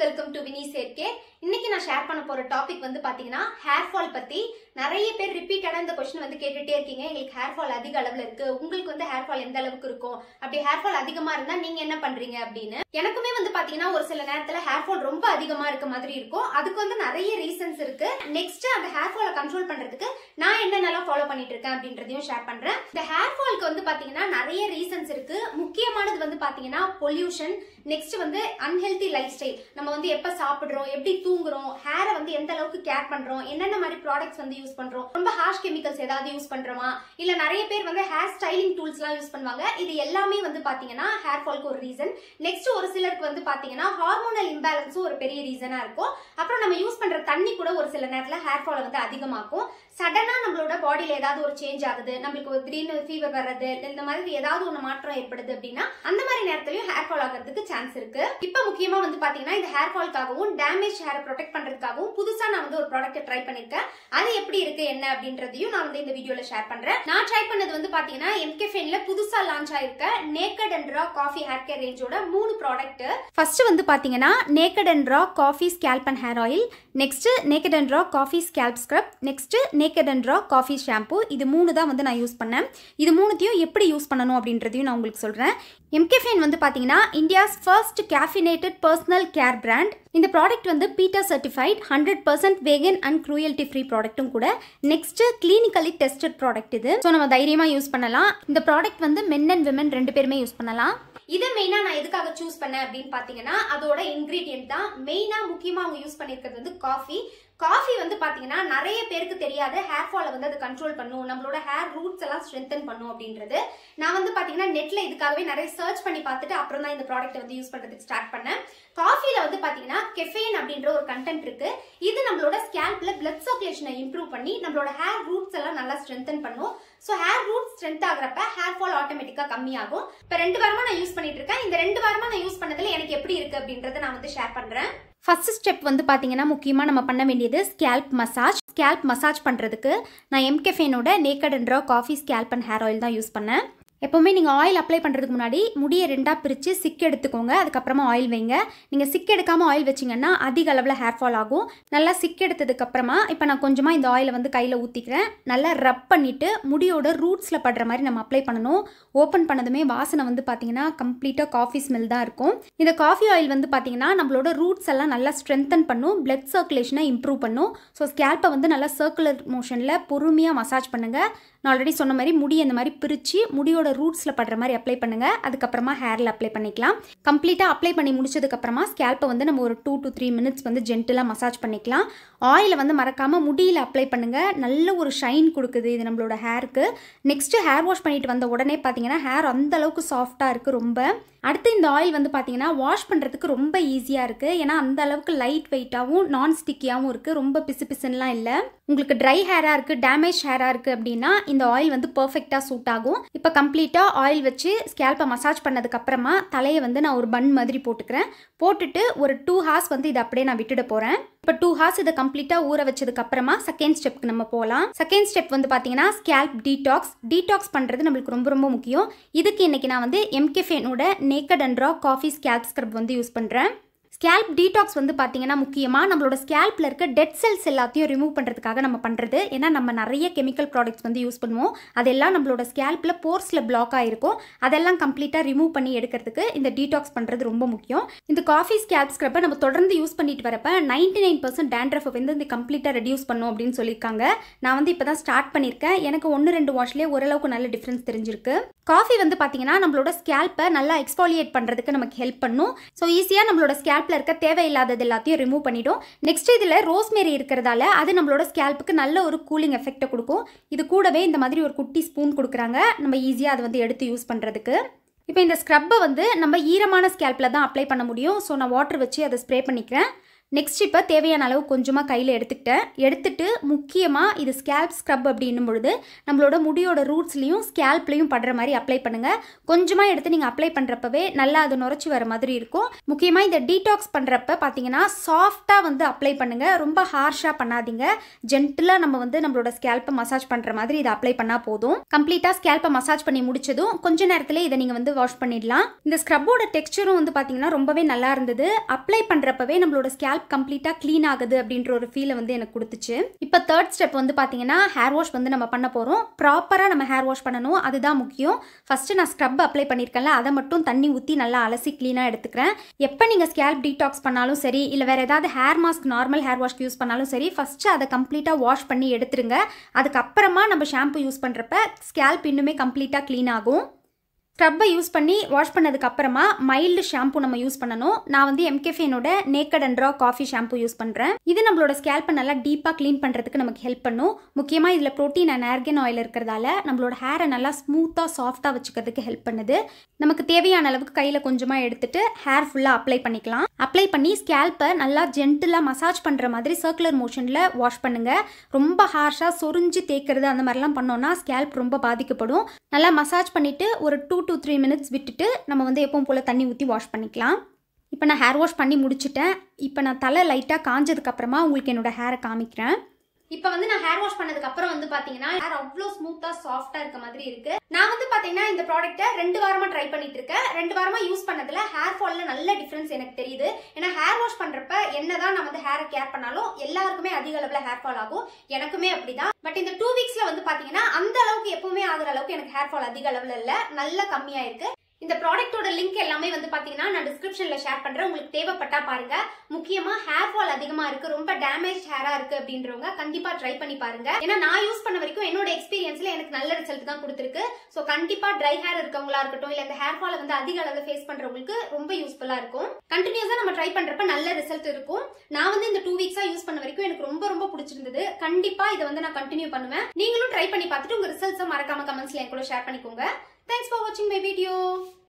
Welcome to Vini சேர்க்கே. இன்னைக்கு நான் share பண்ண போற டாபிக் வந்து பாத்தீங்கன்னா ஹேர் ஃபால் பத்தி. நிறைய பேர் ரிப்பீட்டடா இந்த क्वेश्चन வந்து கேட்டுட்டே இருக்கீங்க. எங்களுக்கு ஹேர் ஃபால் அதிக அளவுல இருக்கு, உங்களுக்கு வந்து ஹேர் ஃபால் எந்த அளவுக்கு இருக்கும், அப்படி ஹேர் ஃபால் அதிகமா இருந்தா நீங்க என்ன பண்றீங்க அப்படின்னு. எனக்குமே வந்து பாத்தீங்கன்னா ஒரு சில நேரத்துல ஹேர் ஃபால் ரொம்ப அதிகமா இருக்க மாதிரி இருக்கும். அதுக்கு வந்து நிறைய ரீசன்ஸ் இருக்கு. நெக்ஸ்ட் அந்த ஹேர் ஃபாலை கண்ட்ரோல் பண்றதுக்கு நான் என்னென்னலாம் ஃபாலோ பண்ணிட்டு இருக்கேன் அப்படின்றதையும் ஷேர் பண்றேன். இந்த ஹேர் ஃபால்க்கு வந்து பாத்தீங்கன்னா நிறைய ரீசன்ஸ் இருக்கு. முக்கியமானது வந்து பாத்தீங்கன்னா பொல்யூஷன், நெக்ஸ்ட் வந்து அன்ஹெல்தி லைஃப் ஸ்டைல். நம்ம வந்து எப்ப சாப்பிடுறோம், எப்படி தூங்குறோம், ஹேரை வந்து எந்த அளவுக்கு கேர் பண்றோம், என்னென்ன மாதிரி ப்ராடக்ட்ஸ் வந்து யூஸ் பண்றோம், ரொம்ப ஹார்ஷ் கெமிக்கல்ஸ் ஏதாவது யூஸ் பண்றோமா, இல்ல நிறைய பேர் வந்து ஹேர் ஸ்டைலிங் டூல்ஸ் எல்லாம் யூஸ் பண்ணுவாங்க. இது எல்லாமே வந்து பாத்தீங்கன்னா ஹேர் ஃபால்க்கு ஒரு ரீசன். நெக்ஸ்ட் ஒரு சிலருக்கு வந்து பாத்தீங்கன்னா ஹார்மோனல் இம்பேலன்ஸும் ஒரு பெரிய ரீசனா இருக்கும். அப்புறம் நம்ம யூஸ் பண்ற தண்ணி கூட ஒரு சில நேரத்துல ஹேர் ஃபாலை வந்து அதிகமாக்கும். சடனா நம்மளோட பாடியில ஏதாவது ஒரு சேஞ்ச் ஆகுது, நம்மளுக்கு ஒரு திடீர்னு ஃபீவர் வர்றது, இந்த மாதிரி ஏதாவது ஒரு மாற்றம் ஏற்படுது அப்படின்னா அந்த மாதிரி நேரத்திலயும் ஹேர் ஃபால் ஆகிறதுக்கு சான்ஸ் இருக்கு. இப்ப முக்கியமா வந்து பாத்தீங்கன்னா இந்த ஹேர் ஃபால்க்காகவும் டேமேஜ் ஹேரை ப்ரொடெக்ட் பண்றதுக்காகவும் புதுசா நான் வந்து ஒரு ப்ராடக்ட் ட்ரை பண்ணிருக்கேன். அது எப்படி இருக்கு என்ன அப்படின்றதையும் நான் வந்து இந்த வீடியோல ஷேர் பண்றேன். நான் ட்ரை பண்ணது வந்து பாத்தீங்கன்னா mCaffeineல புதுசா லான்ச் ஆயிருக்க naked and raw coffee hair care ரேஞ்சோட 3 ப்ராடக்ட். ஃபர்ஸ்ட் வந்து பாத்தீங்கன்னா naked and raw coffee scalp and hair oil, next naked and raw coffee scalp scrub, next naked and raw coffee shampoo. இது 3 தான் வந்து நான் யூஸ் பண்ணேன். இது 3த்தையும் எப்படி யூஸ் பண்ணணும் அப்படின்றதையும் நான் உங்களுக்கு சொல்றேன். mCaffeine வந்து பாத்தீங்கன்னா India's first caffeinated personal care brand. இந்த ப்ராடக்ட் வந்து PETA certified 100% vegan and cruelty free ப்ராடக்ட்டும் கூட. நெக்ஸ்ட் கிளினிக்கலி டெஸ்டட் ப்ராடக்ட் இது. ஸோ நம்ம தைரியமா யூஸ் பண்ணலாம். இந்த ப்ராடக்ட் வந்து மென் அண்ட் விமன் 2 பேருமே யூஸ் பண்ணலாம். இதை மெயினா நான் எதுக்காக சூஸ் பண்ணேன் அப்படின்னு பாத்தீங்கன்னா அதோட இன்கிரீடியன்ட் தான். மெயினா முக்கியமா அவங்க யூஸ் பண்ணிருக்கிறது வந்து காஃபி. காஃபி வந்து பாத்தீங்கன்னா நிறைய பேருக்கு தெரியாது ஹேர் ஃபாலை வந்து அது கண்ட்ரோல் பண்ணும், நம்மளோட ஹேர் ரூட்ஸ் எல்லாம் ஸ்ட்ரென்தன் பண்ணும் அப்படின்றது. நான் வந்து பாத்தீங்கன்னா நெட்ல இதுக்காகவே நிறைய சர்ச் பண்ணி பார்த்துட்டு அப்புறம் தான் இந்த ப்ராடக்ட் வந்து யூஸ் பண்றதுக்கு ஸ்டார்ட் பண்ணேன். காஃபில வந்து பாத்தீங்கன்னா கெஃபைன் அப்படின்ற ஒரு கண்டென்ட் இருக்கு. இது நம்மளோட ஸ்கேல்ப்ல பிளட் சர்க்குலேஷனை இம்ப்ரூவ் பண்ணி நம்மளோட ஹேர் ரூட்ஸ் எல்லாம் நல்லா ஸ்ட்ரென்தன் பண்ணும். ஸோ ஹேர் ரூட் ஸ்ட்ரென்த் ஆகிறப்ப ஹேர் ஃபால் ஆட்டோமேட்டிக்கா கம்மியாகும். இப்போ 2 வாரமா நான் யூஸ் பண்ணிட்டு இருக்கேன். இந்த 2 வாரமா நான் யூஸ் பண்ணதுல எனக்கு எப்படி இருக்கு அப்படின்றத நான் வந்து ஷேர் பண்றேன். ஃபர்ஸ்ட் ஸ்டெப் வந்து பார்த்தீங்கன்னா முக்கியமாக நம்ம பண்ண வேண்டியது ஸ்கேல்ப் மசாஜ். ஸ்கேல்ப் மசாஜ் பண்ணுறதுக்கு நான் mCaffeineோட naked and raw coffee scalp and hair oil தான் யூஸ் பண்ணேன். எப்போவுமே நீங்கள் ஆயில் அப்ளை பண்ணுறதுக்கு முன்னாடி முடியை 2ஆக பிரித்து சிக் எடுத்துக்கோங்க, அதுக்கப்புறமா ஆயில் வைங்க. நீங்கள் சிக் எடுக்காமல் ஆயில் வச்சிங்கன்னா அதிக அளவில் ஹேர் ஃபால் ஆகும். நல்லா சிக் எடுத்ததுக்கப்புறமா இப்போ நான் கொஞ்சமாக இந்த ஆயிலை வந்து கையில் ஊற்றிக்கிறேன். நல்லா ரப் பண்ணிவிட்டு முடியோட ரூட்ஸில் படுற மாதிரி நம்ம அப்ளை பண்ணணும். ஓப்பன் பண்ணதுமே வாசனை வந்து பார்த்தீங்கன்னா கம்ப்ளீட்டாக காஃபி ஸ்மெல் தான் இருக்கும். இந்த காஃபி ஆயில் வந்து பார்த்தீங்கன்னா நம்மளோட ரூட்ஸ் எல்லாம் நல்லா ஸ்ட்ரென்தன் பண்ணும், பிளட் சர்க்குலேஷனை இம்ப்ரூவ் பண்ணும். ஸோ ஸ்கேல்ப்பை வந்து நல்லா சர்க்குலர் மோஷனில் பொறுமையாக மசாஜ் பண்ணுங்கள். நான் ஆல்ரெடி சொன்ன மாதிரி முடி அந்த மாதிரி பிரித்து முடியோட ரூட்ஸில் படுற மாதிரி அப்ளை பண்ணுங்கள். அதுக்கப்புறமா ஹேரில் அப்ளை பண்ணிக்கலாம். கம்ப்ளீட்டாக அப்ளை பண்ணி முடிச்சதுக்கப்புறமா ஸ்கேல்ப்பை வந்து நம்ம ஒரு 2 to 3 மினிட்ஸ் வந்து ஜென்டிலாக மசாஜ் பண்ணிக்கலாம். ஆயிலை வந்து மறக்காமல் முடியில் அப்ளை பண்ணுங்கள். நல்ல ஒரு ஷைன் கொடுக்குது இது நம்மளோட ஹேருக்கு. நெக்ஸ்ட்டு ஹேர் வாஷ் பண்ணிட்டு வந்த உடனே பார்த்தீங்கன்னா ஹேர் அந்த அளவுக்கு சாஃப்டாக இருக்குது ரொம்ப. அடுத்து இந்த ஆயில் வந்து பார்த்தீங்கன்னா வாஷ் பண்ணுறதுக்கு ரொம்ப ஈஸியாக இருக்குது. ஏன்னா அந்த அளவுக்கு லைட் வெயிட்டாகவும் நான் ஸ்டிக்கியாகவும் இருக்குது. ரொம்ப பிசு பிசுன்னெலாம் இல்லை. உங்களுக்கு ட்ரை ஹேராக இருக்குது, டேமேஜ் ஹேராக இருக்குது அப்படின்னா இந்த ஆயில் வந்து பர்ஃபெக்டாக சூட் ஆகும். இப்போ கம்ப்ளீட்டாக ஆயில் வச்சு ஸ்கேல்ப்பை மசாஜ் பண்ணதுக்கப்புறமா தலையை வந்து நான் ஒரு பன் மாதிரி போட்டுக்கிறேன். போட்டுட்டு ஒரு 2 hours வந்து இதை அப்படியே நான் விட்டுட போகிறேன். இப்போ 2 hours இதை கம்ப்ளீட்டாக ஊற வச்சதுக்கப்புறமா செகண்ட் ஸ்டெப்க்கு நம்ம போகலாம். செகண்ட் ஸ்டெப் வந்து பார்த்தீங்கன்னா ஸ்கேல்ப் டீடாக்ஸ் பண்ணுறது நம்மளுக்கு ரொம்ப ரொம்ப முக்கியம். இதுக்கு இன்றைக்கி நான் வந்து mCaffeineோட naked and raw coffee scalp scrub வந்து யூஸ் பண்ணுறேன். ஸ்கேல்ப் டீடாக்ஸ் வந்து பார்த்தீங்கன்னா முக்கியமாக நம்மளோட ஸ்கேல்ப்பில் இருக்க டெட் செல்ஸ் எல்லாத்தையும் ரிமூவ் பண்ணுறதுக்காக நம்ம பண்ணுறது. ஏன்னா நம்ம நிறைய கெமிக்கல் ப்ராடக்ட்ஸ் வந்து யூஸ் பண்ணுவோம். அதெல்லாம் நம்மளோட ஸ்கேல்ப்பில் போர்ஸில் பிளாக் ஆகிருக்கும். அதெல்லாம் கம்ப்ளீட்டாக ரிமூவ் பண்ணி எடுக்கிறதுக்கு இந்த டீடாக்ஸ் பண்ணுறது ரொம்ப முக்கியம். இந்த காஃபி ஸ்கேல்ப் ஸ்க்ரப்பை நம்ம தொடர்ந்து யூஸ் பண்ணிட்டு வரப்ப 99% டேண்ட்ரஃபை வந்து இந்த கம்ப்ளீட்டாக ரெடியூஸ் பண்ணும் அப்படின்னு சொல்லியிருக்காங்க. நான் வந்து இப்போ தான் ஸ்டார்ட் பண்ணியிருக்கேன். எனக்கு 1-2 வாஷ்லேயே ஓரளவுக்கு நல்ல டிஃப்ரென்ஸ் தெரிஞ்சிருக்கு. காஃபி வந்து பார்த்தீங்கன்னா நம்மளோட ஸ்கேல்ப்பை நல்லா எக்ஸ்பாலியேட் பண்ணுறதுக்கு நமக்கு ஹெல்ப் பண்ணும். ஸோ ஈஸியாக நம்மளோட ஸ்கேல்ப்பில் இருக்க தேவையில்லாதது எல்லாத்தையும் ரிமூவ் பண்ணிடும். நெக்ஸ்ட் இதில் ரோஸ்மேரி இருக்கிறதால அது நம்மளோட ஸ்கேல்ப்புக்கு நல்ல ஒரு கூலிங் எஃபெக்ட்டை கொடுக்கும். இது கூடவே இந்த மாதிரி ஒரு குட்டி ஸ்பூன் கொடுக்குறாங்க, நம்ம ஈஸியாக அதை வந்து எடுத்து யூஸ் பண்ணுறதுக்கு. இப்போ இந்த ஸ்க்ரப்பை வந்து நம்ம ஈரமான ஸ்கேல்ப்பில் தான் அப்ளை பண்ண முடியும். ஸோ நான் வாட்டர் வச்சு அதை ஸ்ப்ரே பண்ணிக்கிறேன். நெக்ஸ்ட் இப்போ தேவையான அளவு கொஞ்சமாக கையில் எடுத்துட்டு முக்கியமாக இது ஸ்கேல்ப் ஸ்க்ரப் அப்படின்னும் பொழுது நம்மளோட முடியோட ரூட்ஸ்லையும் ஸ்கேல்ப்லையும் படுற மாதிரி அப்ளை பண்ணுங்கள். கொஞ்சமாக எடுத்து நீங்கள் அப்ளை பண்ணுறப்பவே நல்லா அது நுரைச்சி வர மாதிரி இருக்கும். முக்கியமாக இந்த டீடாக்ஸ் பண்ணுறப்ப பார்த்தீங்கன்னா சாஃப்டாக வந்து அப்ளை பண்ணுங்கள், ரொம்ப ஹார்ஷாக பண்ணாதீங்க. ஜென்டிலாக நம்ம வந்து நம்மளோட ஸ்கேல்ப்பை மசாஜ் பண்ணுற மாதிரி இதை அப்ளை பண்ணால் போதும். கம்ப்ளீட்டாக ஸ்கேல்ப்பை மசாஜ் பண்ணி முடிச்சதும் கொஞ்ச நேரத்தில் இதை நீங்கள் வந்து வாஷ் பண்ணிடலாம். இந்த ஸ்க்ரப்போட டெக்ஸ்சரும் வந்து பார்த்தீங்கன்னா ரொம்பவே நல்லா இருந்தது. அப்ளை பண்ணுறப்பவே நம்மளோட ஸ்கேல்ப் கம்ப்ளீட்டாக க்ளீன் ஆகுது அப்படின்ற ஒரு ஃபீலை வந்து எனக்கு கொடுத்துச்சு. இப்போ தேர்ட் ஸ்டெப் வந்து பார்த்தீங்கன்னா ஹேர் வாஷ் வந்து நம்ம பண்ண போகிறோம். ப்ராப்பராக நம்ம ஹேர் வாஷ் பண்ணணும், அதுதான் முக்கியம். ஃபஸ்ட்டு நான் ஸ்க்ரப் அப்ளை பண்ணியிருக்கேன்ல, அதை மட்டும் தண்ணி ஊற்றி நல்லா அலசி க்ளீனாக எடுத்துக்கிறேன். எப்போ நீங்கள் ஸ்கேல்ப் டீடாக்ஸ் பண்ணாலும் சரி, இல்லை வேறு ஏதாவது ஹேர் மாஸ்க் நார்மல் ஹேர் வாஷ்க்கு யூஸ் பண்ணாலும் சரி, ஃபஸ்ட்டு அதை கம்ப்ளீட்டாக வாஷ் பண்ணி எடுத்துருங்க. அதுக்கப்புறமா நம்ம ஷாம்பு யூஸ் பண்ணுறப்ப ஸ்கேல்ப் இன்னுமே கம்ப்ளீட்டாக க்ளீன் ஆகும். ஸ்க்ரப்பை யூஸ் பண்ணி வாஷ் பண்ணதுக்கு அப்புறமா மைல்டு ஷாம்பு நம்ம யூஸ் பண்ணணும். நான் வந்து mCaffeineோட naked and raw coffee shampoo use பண்ணுறேன். இது நம்மளோட ஸ்கேல்ப்பை நல்லா டீப்பாக க்ளீன் பண்ணுறதுக்கு நமக்கு ஹெல்ப் பண்ணும். முக்கியமாக இதில் ப்ரோட்டீன் அண்ட் ஆர்கன் ஆயில் இருக்கிறதால நம்மளோட ஹேரை நல்லா ஸ்மூத்தாக சாஃப்டாக வச்சுக்கிறதுக்கு ஹெல்ப் பண்ணுது. நமக்கு தேவையான அளவுக்கு கையில் கொஞ்சமாக எடுத்துட்டு ஹேர் ஃபுல்லாக அப்ளை பண்ணிக்கலாம். அப்ளை பண்ணி ஸ்கேல்ப்பை நல்லா ஜென்டிலாக மசாஜ் பண்ணுற மாதிரி சர்க்குலர் மோஷனில் வாஷ் பண்ணுங்கள். ரொம்ப ஹார்ஷாக சொரிஞ்சு தேய்க்கிறது அந்த மாதிரிலாம் பண்ணோன்னா ஸ்கேல்ப் ரொம்ப பாதிக்கப்படும். நல்லா மசாஜ் பண்ணிவிட்டு ஒரு 2 to 3 minutes விட்டுட்டு நம்ம வந்து எப்பவும் போல் தண்ணி ஊற்றி வாஷ் பண்ணிக்கலாம். இப்போ நான் ஹேர் வாஷ் பண்ணி முடிச்சிட்டேன். இப்போ நான் தலை லைட்டாக காஞ்சதுக்கப்புறமா உங்களுக்கு என்னோடய ஹேரை காமிக்கிறேன். இப்போ வந்து நான் ஹேர் வாஷ் பண்ணதுக்கு அப்புறம் வந்து பாத்தீங்கன்னா ஹேர் அவ்வளோ ஸ்மூத்தா சாஃப்டா இருக்க மாதிரி இருக்கு. நான் வந்து பாத்தீங்கன்னா இந்த ப்ராடக்ட்டை 2 வாரமா ட்ரை பண்ணிட்டு இருக்கேன். 2 வாரமா யூஸ் பண்ணதுல ஹேர் ஃபால்ல நல்ல டிஃபரன்ஸ் எனக்கு தெரியுது. ஏன்னா ஹேர் வாஷ் பண்றப்ப என்னதான் நான் வந்து ஹேரை கேர் பண்ணாலும் எல்லாருக்குமே அதிக அளவுல ஹேர் ஃபால் ஆகும். எனக்குமே அப்படிதான். பட் இந்த 2 வீக்ஸ்ல வந்து பாத்தீங்கன்னா அந்த அளவுக்கு எப்பவுமே ஆகுற அளவுக்கு எனக்கு ஹேர் ஃபால் அதிக அளவுல இல்ல, நல்ல கம்மியா இருக்கு. இந்த ப்ராடக்ட்டோட லிங்க் எல்லாமே வந்து பாத்தீங்கன்னா நான் டிஸ்கிரிப்ஷன்ல ஷேர் பண்றேன், உங்களுக்கு தேவைப்பட்டா பாருங்க. முக்கியமா ஹேர் ஃபால் அதிகமா இருக்கு, ரொம்ப டேமேஜ் ஹேரா இருக்கு அப்படின்றவங்க கண்டிப்பா ட்ரை பண்ணி பாருங்க. ஏன்னா நான் யூஸ் பண்ண வரைக்கும் என்னோட எக்ஸ்பீரியன்ஸ்ல எனக்கு நல்ல ரிசல்ட் தான் கொடுத்திருக்கு. சோ கண்டிப்பா ட்ரை ஹேர் இருக்கவங்களா இருக்கட்டும், இல்ல இந்த ஹேர் ஃபால் வந்து அதிக அளவுல ஃபேஸ் பண்றவங்களுக்கு ரொம்ப யூஸ்ஃபுல்லா இருக்கும். கண்டினியூஸா நம்ம ட்ரை பண்றப்ப நல்ல ரிசல்ட் இருக்கும். நான் வந்து இந்த 2 வீக்ஸா யூஸ் பண்ண வரைக்கும் எனக்கு ரொம்ப ரொம்ப பிடிச்சிருந்தது. கண்டிப்பா இதை வந்து நான் கண்டினியூ பண்ணுவேன். நீங்களும் ட்ரை பண்ணி பார்த்துட்டு உங்க ரிசல்ட்ஸை மறக்காம கமெண்ட்ஸ்ல என் கூட ஷேர் பண்ணிக்கோங்க. Thanks for watching my video.